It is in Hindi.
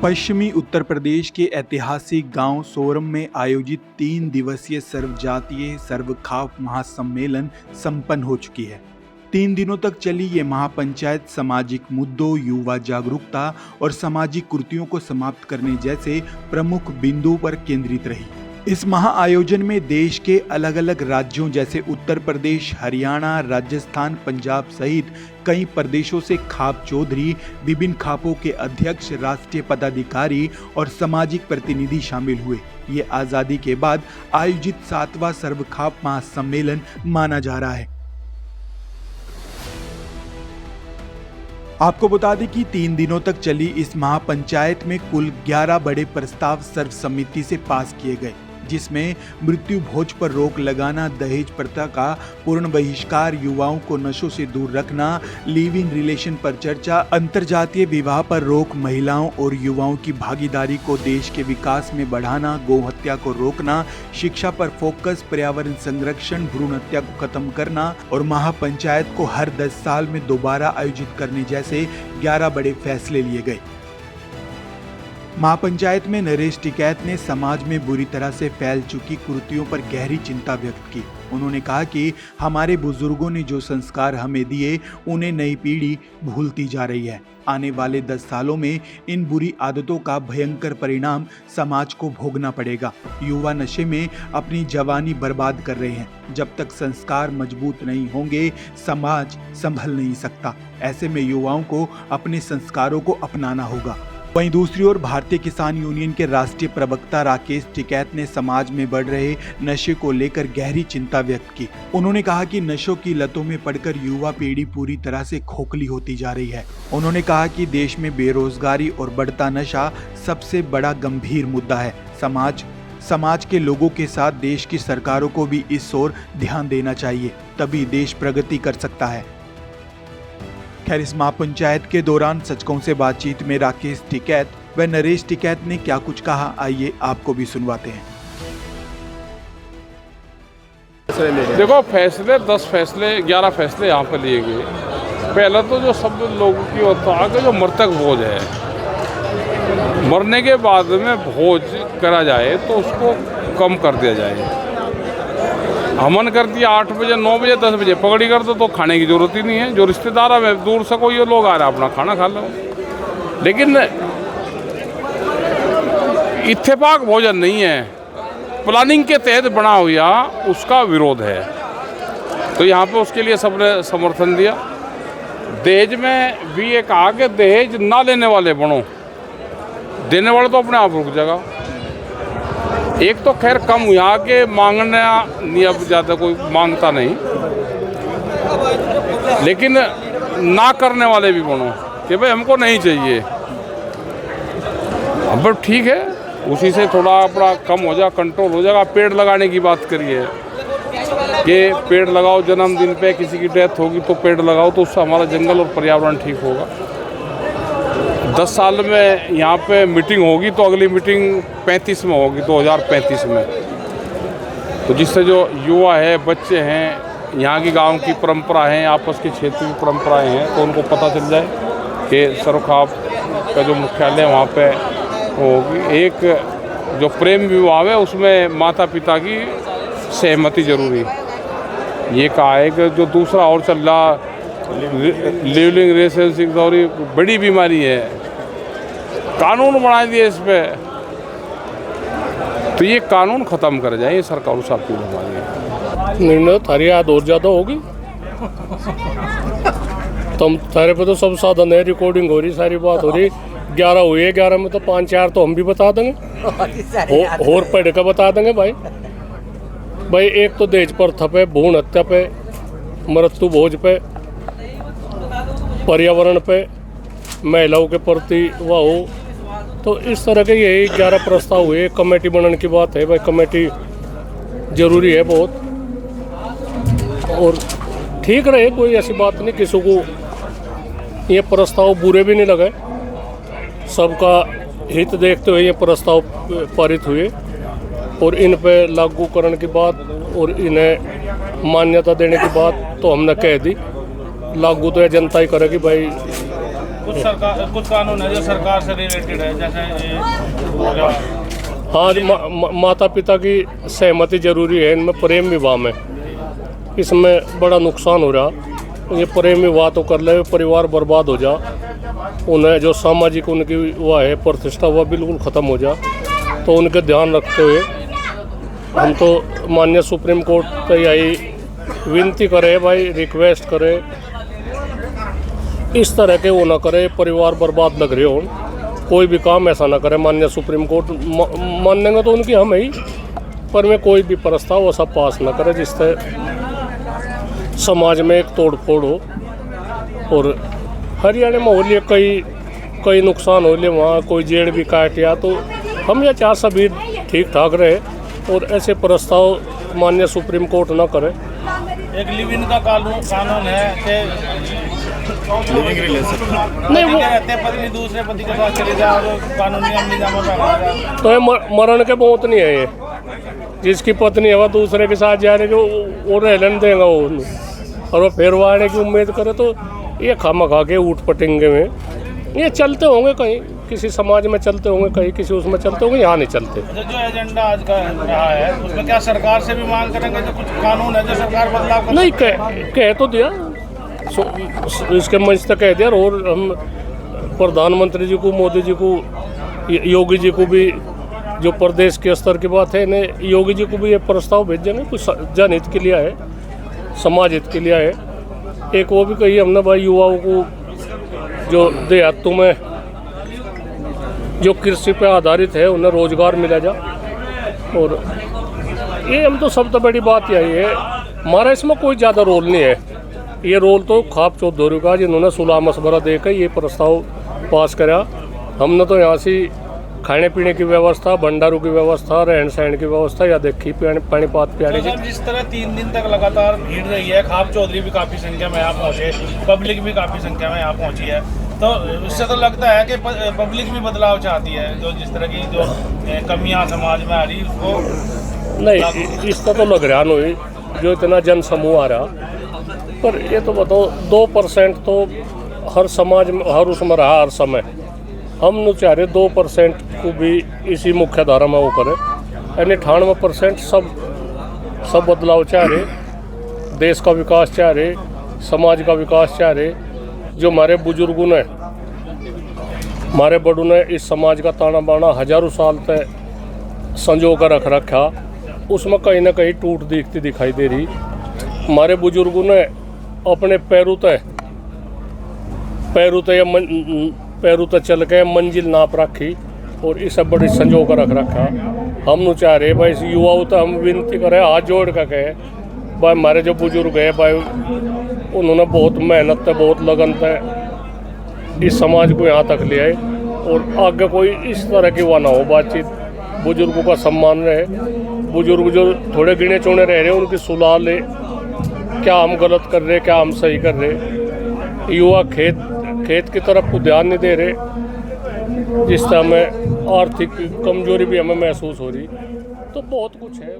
पश्चिमी उत्तर प्रदेश के ऐतिहासिक गांव सोरम में आयोजित 3 दिवसीय सर्वजातीय सर्वखाप महासम्मेलन संपन्न हो चुकी है। 3 दिनों तक चली ये महापंचायत सामाजिक मुद्दों, युवा जागरूकता और सामाजिक कुरीतियों को समाप्त करने जैसे प्रमुख बिंदुओं पर केंद्रित रही। इस महाआयोजन में देश के अलग अलग राज्यों जैसे उत्तर प्रदेश, हरियाणा, राजस्थान, पंजाब सहित कई प्रदेशों से खाप चौधरी, विभिन्न खापों के अध्यक्ष, राष्ट्रीय पदाधिकारी और सामाजिक प्रतिनिधि शामिल हुए। ये आजादी के बाद आयोजित 7वां सर्वखाप महासम्मेलन माना जा रहा है। आपको बता दें कि 3 दिनों तक चली इस महापंचायत में कुल 11 बड़े प्रस्ताव सर्वसम्मति से पास किए गए, जिसमें मृत्यु भोज पर रोक लगाना, दहेज प्रथा का पूर्ण बहिष्कार, युवाओं को नशों से दूर रखना, लिव इन रिलेशन पर चर्चा, अंतरजातीय विवाह पर रोक, महिलाओं और युवाओं की भागीदारी को देश के विकास में बढ़ाना, गौ हत्या को रोकना, शिक्षा पर फोकस, पर्यावरण संरक्षण, भ्रूण हत्या को खत्म करना और महापंचायत को हर 10 साल में दोबारा आयोजित करने जैसे 11 बड़े फैसले लिए गए। महापंचायत में नरेश टिकैत ने समाज में बुरी तरह से फैल चुकी कुरीतियों पर गहरी चिंता व्यक्त की। उन्होंने कहा कि हमारे बुजुर्गों ने जो संस्कार हमें दिए, उन्हें नई पीढ़ी भूलती जा रही है। आने वाले 10 सालों में इन बुरी आदतों का भयंकर परिणाम समाज को भोगना पड़ेगा। युवा नशे में अपनी जवानी बर्बाद कर रहे हैं। जब तक संस्कार मजबूत नहीं होंगे, समाज संभल नहीं सकता। ऐसे में युवाओं को अपने संस्कारों को अपनाना होगा। वहीं दूसरी ओर भारतीय किसान यूनियन के राष्ट्रीय प्रवक्ता राकेश टिकैत ने समाज में बढ़ रहे नशे को लेकर गहरी चिंता व्यक्त की। उन्होंने कहा कि नशों की लतों में पड़कर युवा पीढ़ी पूरी तरह से खोखली होती जा रही है। उन्होंने कहा कि देश में बेरोजगारी और बढ़ता नशा सबसे बड़ा गंभीर मुद्दा है। समाज के लोगों के साथ देश की सरकारों को भी इस ओर ध्यान देना चाहिए, तभी देश प्रगति कर सकता है। खैर, इस महापंचायत के दौरान सचकों से बातचीत में राकेश टिकैत व नरेश टिकैत ने क्या कुछ कहा, आइए आपको भी सुनवाते हैं। देखो, 11 फैसले यहाँ पर लिए गए। पहला तो जो सब लोगों की होता है कि जो मृतक भोज है, मरने के बाद में भोज करा जाए तो उसको कम कर दिया जाए। हमन कर दिया 8 बजे, 9 बजे, 10 बजे पगड़ी कर दो तो खाने की जरूरत ही नहीं है। जो रिश्तेदार है दूर से कोई लोग आ रहा है, अपना खाना खा लो। लेकिन इत्तेफाक भोजन नहीं है, प्लानिंग के तहत बना हुआ उसका विरोध है। तो यहाँ पे उसके लिए सबने समर्थन दिया। दहेज में भी ये कहा कि दहेज ना लेने वाले बनो, देने वाले तो अपने आप रुक जाएगा। एक तो खैर कम यहाँ के मांगना नहीं, अब ज़्यादा कोई मांगता नहीं, लेकिन ना करने वाले भी बनो कि भाई हमको नहीं चाहिए। अब ठीक है, उसी से थोड़ा अपना कम हो जाए, कंट्रोल हो जाएगा। पेड़ लगाने की बात करिए कि पेड़ लगाओ, जन्मदिन पे किसी की डेथ होगी तो पेड़ लगाओ, तो उससे हमारा जंगल और पर्यावरण ठीक होगा। 10 साल में यहाँ पे मीटिंग होगी तो अगली मीटिंग 35 में होगी, 2035 में। तो जिससे जो युवा है, बच्चे हैं, यहाँ की गांव की परंपरा है, आपस की क्षेत्र की परंपराएं हैं, तो उनको पता चल जाए कि सर्वखाप का जो मुख्यालय वहाँ पे होगी। एक जो प्रेम विवाह है उसमें माता पिता की सहमति जरूरी, ये कहा है कि जो दूसरा और चल रहा लिविंग रिलेशनशिप और बड़ी बीमारी है, कानून बना दिए इस पे, तो ये कानून खत्म कर जाए। ये सरकार साहब की बीमारी है। निर्णय थारी याद और ज़्यादा होगी। तुम थारे पे तो सब साधन है, रिकॉर्डिंग हो रही, सारी बात हो रही। 11 हुए, 11 में तो 5-4 तो हम भी बता देंगे और पढ़ कर बता देंगे। भाई एक तो दहेज प्रथा पे, भ्रूण हत्या पे, मृत्यु भोज पे, पर्यावरण पे, महिलाओं के प्रति वाह हो, तो इस तरह के यही 11 प्रस्ताव हुए। कमेटी बनने की बात है, भाई कमेटी जरूरी है बहुत, और ठीक रहे, कोई ऐसी बात नहीं, किसी को ये प्रस्ताव बुरे भी नहीं लगे। सबका हित देखते हुए ये प्रस्ताव पारित हुए और इन पे लागू करने की बात और इन्हें मान्यता देने की बात तो हमने कह दी। लागू तो जनता ही करेगी भाई, कुछ कानून है जो सरकार से रिलेटेड है, जैसे ये हो गया। हाँ, माता पिता की सहमति जरूरी है इनमें। प्रेम विवाह में इसमें बड़ा नुकसान हो रहा। ये प्रेम विवाह तो कर ले, परिवार बर्बाद हो जा, उन्हें जो सामाजिक उनकी वह है प्रतिष्ठा वह बिल्कुल ख़त्म हो जा। तो उनके ध्यान रखते हुए हम तो माननीय सुप्रीम कोर्ट से यही विनती करे भाई, रिक्वेस्ट करे, इस तरह के वो ना करे, परिवार बर्बाद लग रहे हो, कोई भी काम ऐसा ना करे। माननीय सुप्रीम कोर्ट मानेंगे तो उनकी हम ही, पर में कोई भी प्रस्ताव ऐसा पास ना करे जिससे समाज में एक तोड़ फोड़ हो। और हरियाणा में हो लिए कई नुकसान हो लिए, वहाँ कोई जेड़ भी काट या, तो हम यह चाह सभी ठीक ठाक रहे और ऐसे प्रस्ताव माननीय सुप्रीम कोर्ट ना करे। एक लिव इन का कानून है कि नहीं, वो रहते हैं पत्नी दूसरे पति के साथ चले जाओ तो कानूनी निजाम में तो ये मरण के मौत नहीं है। ये जिसकी पत्नी है वह दूसरे के साथ जाने के वो रहने देगा वो, और वो फिर वो आने की उम्मीद करे, तो ये खामा के ऊट पटेंगे में ये चलते होंगे, कहीं किसी समाज में चलते होंगे, कहीं किसी उसमें चलते होंगे, यहाँ नहीं चलते। जो एजेंडा आज का रहा है उसमें क्या सरकार से भी मांग करेंगे जो कुछ कानून है जो सरकार बदलाव नहीं कह तो दिया, इसके मंच तक कह दिया। और हम प्रधानमंत्री जी को, मोदी जी को, योगी जी को भी, जो प्रदेश के स्तर की बात है, इन्हें योगी जी को भी ये प्रस्ताव भेजेंगे। कुछ जनहित के लिए है, समाज हित के लिए है। एक वो भी कही हमने भाई, युवाओं को जो देहातों में जो कृषि पे आधारित है उन्हें रोजगार मिला जा। और ये हम तो सबसे बड़ी बात यही है, हमारा इसमें कोई ज़्यादा रोल नहीं है। ये रोल तो खाप चौधरी का, जिन्होंने सुलह मशवरा देकर ये प्रस्ताव पास करा। हमने तो यहाँ से खाने पीने की व्यवस्था, भंडारों की व्यवस्था, रहन सहन की व्यवस्था या देखी, पानीपात पियाने की। जिस तरह 3 दिन तक लगातार भीड़ रही है, खाप चौधरी भी काफ़ी संख्या में यहाँ पहुँचे, पब्लिक भी काफ़ी संख्या में यहाँ पहुँची है, तो इससे तो लगता है कि पब्लिक भी बदलाव चाहती है। जो जिस तरह की जो कमियाँ समाज में आ रही वो नहीं, इसका तो लग रहा नहीं जो इतना जन समूह आ रहा। पर ये तो बताओ 2% तो हर समाज में हर उसमें रहा हर समय। हम न चाह रहे 2% को भी इसी मुख्य धारा में वो करें, यानी 98% सब बदलाव चाह रहे, देश का विकास चाह रहे, समाज का विकास चाह रहे। जो हमारे बुजुर्गों ने, हमारे बड़ों ने इस समाज का ताना बाना हजारों साल तक संजो कर रख रखा, उसमें कहीं ना कहीं टूट दिखती दिखाई दे रही। हमारे बुजुर्गों ने अपने पैरों तक चल के मंजिल नाप रखी और इसे बड़ी संजो कर रख रखा। हम न चाह रहे भाई, इस युवाओं तो हम विनती करें, हाथ जोड़ कर कहे भाई, हमारे जो बुजुर्ग है भाई, उन्होंने बहुत मेहनत है, बहुत लगन है इस समाज को यहाँ तक ले आए। और आगे कोई इस तरह की वह ना हो बातचीत, बुजुर्गों का सम्मान रहे। बुजुर्ग जो थोड़े गिने चुने रह रहे हैं उनकी सुलह ले, क्या हम गलत कर रहे, क्या हम सही कर रहे। युवा खेत की तरफ को ध्यान नहीं दे रहे, जिस तरह हमें आर्थिक कमजोरी भी हमें महसूस हो रही। तो बहुत कुछ है।